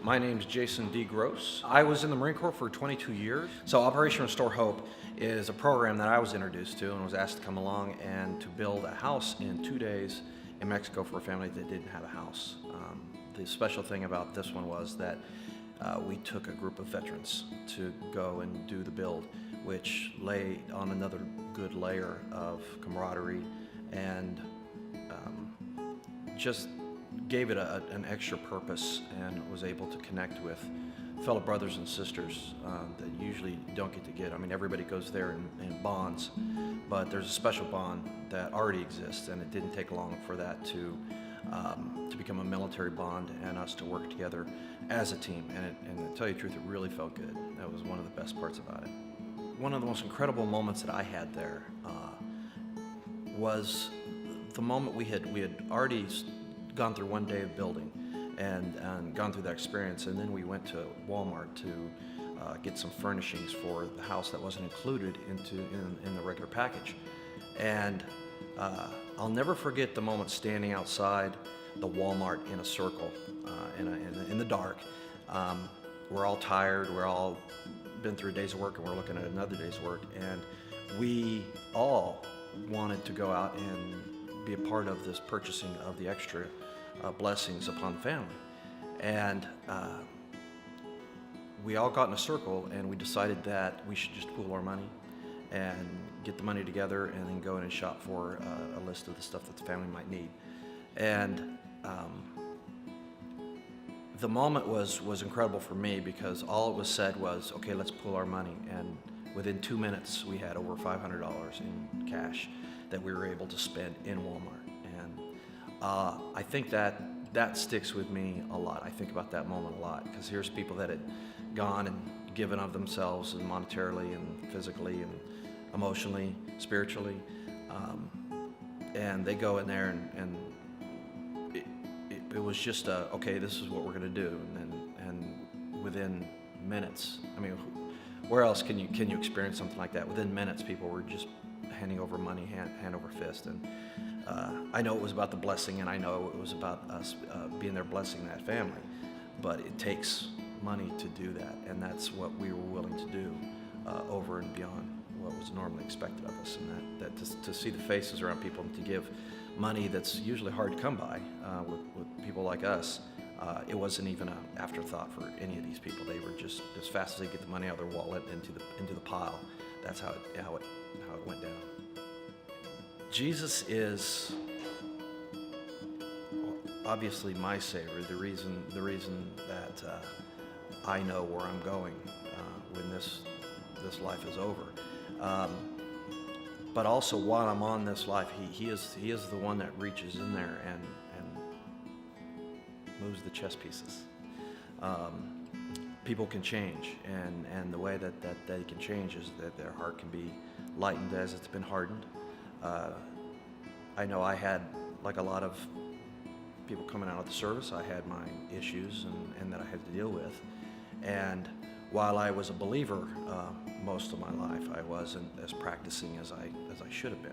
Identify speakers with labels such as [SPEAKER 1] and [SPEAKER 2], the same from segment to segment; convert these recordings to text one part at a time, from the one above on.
[SPEAKER 1] My name's Jason D. Grose. I was in the Marine Corps for 22 years. So Operation Restore Hope is a program that I was introduced to and was asked to come along and to build a house in 2 days in Mexico for a family that didn't have a house. The special thing about this one was that we took a group of veterans to go and do the build, which laid on another good layer of camaraderie and just gave it an extra purpose, and was able to connect with fellow brothers and sisters that usually don't get to get. I mean, everybody goes there in bonds, but there's a special bond that already exists, and it didn't take long for that to become a military bond and us to work together as a team. And to tell you the truth, it really felt good. That was one of the best parts about it. One of the most incredible moments that I had there was the moment we had already gone through 1 day of building and gone through that experience, and then we went to Walmart to get some furnishings for the house that wasn't included in the regular package. And I'll never forget the moment standing outside the Walmart in a circle in the dark. We're all tired, we're all been through days of work, and we're looking at another day's work, and we all wanted to go out and be a part of this purchasing of the extra blessings upon the family. And we all got in a circle, and we decided that we should just pool our money and get the money together and then go in and shop for a list of the stuff that the family might need. And the moment was incredible for me, because all it was said was, okay, let's pool our money. And within 2 minutes, we had over $500 in cash that we were able to spend in Walmart. And I think that sticks with me a lot. I think about that moment a lot, because here's people that had gone and given of themselves, and monetarily and physically and emotionally, spiritually, and they go in there and it was just okay, this is what we're going to do, and within minutes, I mean, where else can you experience something like that? Within minutes, people were just handing over money, hand over fist. And I know it was about the blessing, and I know it was about us being there blessing that family, but it takes money to do that, and that's what we were willing to do over and beyond what was normally expected of us. And that to see the faces around people, and to give money that's usually hard to come by with people like us, it wasn't even an afterthought for any of these people. They were just, as fast as they get the money out of their wallet, into the pile. That's how it went down. Jesus is obviously my Savior, the reason that I know where I'm going when this life is over. But also, while I'm on this life, he is the one that reaches in there and moves the chess pieces. People can change, and the way that they can change is that their heart can be lightened as it's been hardened. I know I had, like a lot of people coming out of the service, I had my issues and that I had to deal with. And while I was a believer most of my life, I wasn't as practicing as I should have been.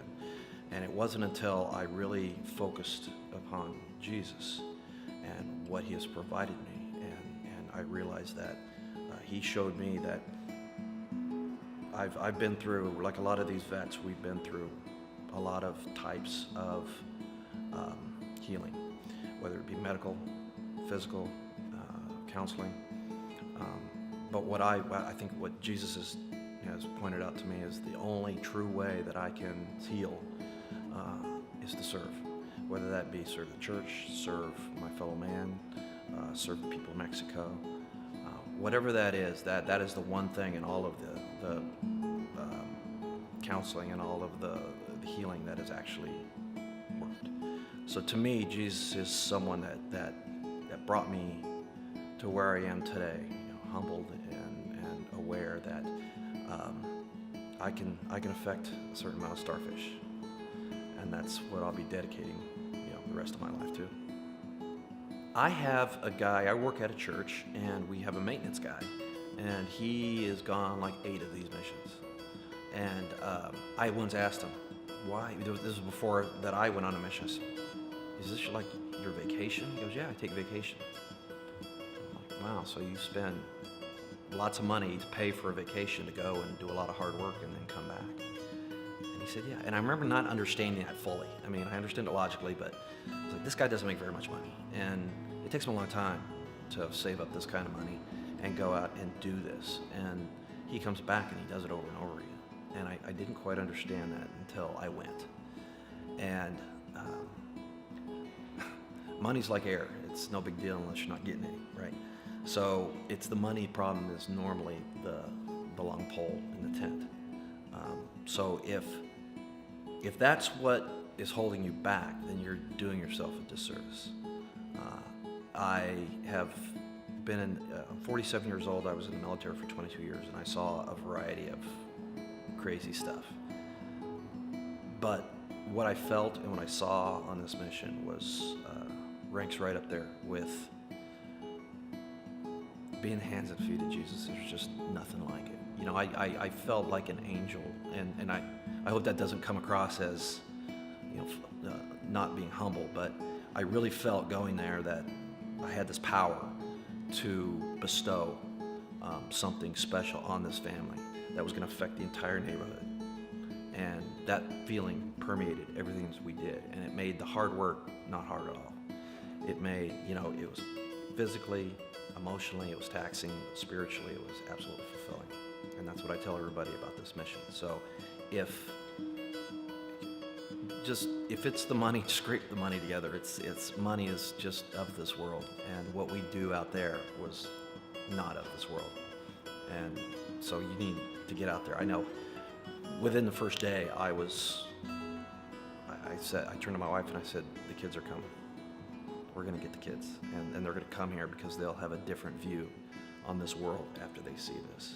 [SPEAKER 1] And it wasn't until I really focused upon Jesus and what he has provided me, and I realized that he showed me that I've been through, like a lot of these vets, we've been through a lot of types of healing, whether it be medical, physical, counseling. But what I think what Jesus has pointed out to me is the only true way that I can heal is to serve. Whether that be serve the church, serve my fellow man, serve the people of Mexico, whatever that is the one thing in all of the counseling and all of the healing that has actually worked. So to me, Jesus is someone that brought me to where I am today, humbled and aware that I can affect a certain amount of starfish, and that's what I'll be dedicating the rest of my life to. I have a guy, I work at a church, and we have a maintenance guy, and he is gone like 8 of these missions. And I once asked him, why? This was before that I went on a mission. I said, is this like your vacation? He goes, yeah, I take vacation. I'm like, wow, so you spend lots of money to pay for a vacation to go and do a lot of hard work and then come back. And he said, yeah. And I remember not understanding that fully. I mean, I understand it logically, but I was like, this guy doesn't make very much money. And it takes him a long time to save up this kind of money and go out and do this. And he comes back and he does it over and over again. And I didn't quite understand that until I went. And money's like air. It's no big deal unless you're not getting any, right? So it's the money problem is normally the long pole in the tent. So if that's what is holding you back, then you're doing yourself a disservice. I have been I'm 47 years old. I was in the military for 22 years, and I saw a variety of crazy stuff. But what I felt and what I saw on this mission was ranks right up there with being the hands and feet of Jesus. There's just nothing like it. You know, I felt like an angel, and I hope that doesn't come across as, you know, not being humble, but I really felt going there that I had this power to bestow something special on this family that was going to affect the entire neighborhood. And that feeling permeated everything that we did, and it made the hard work not hard at all. It made, you know, it was physically, emotionally, it was taxing, spiritually, it was absolutely fulfilling. And that's what I tell everybody about this mission. So if it's the money, scrape the money together. It's money is just of this world, and what we do out there was not of this world. And so you need to get out there. I know within the first day I turned to my wife and I said, the kids are coming. We're going to get the kids, and they're going to come here because they'll have a different view on this world after they see this.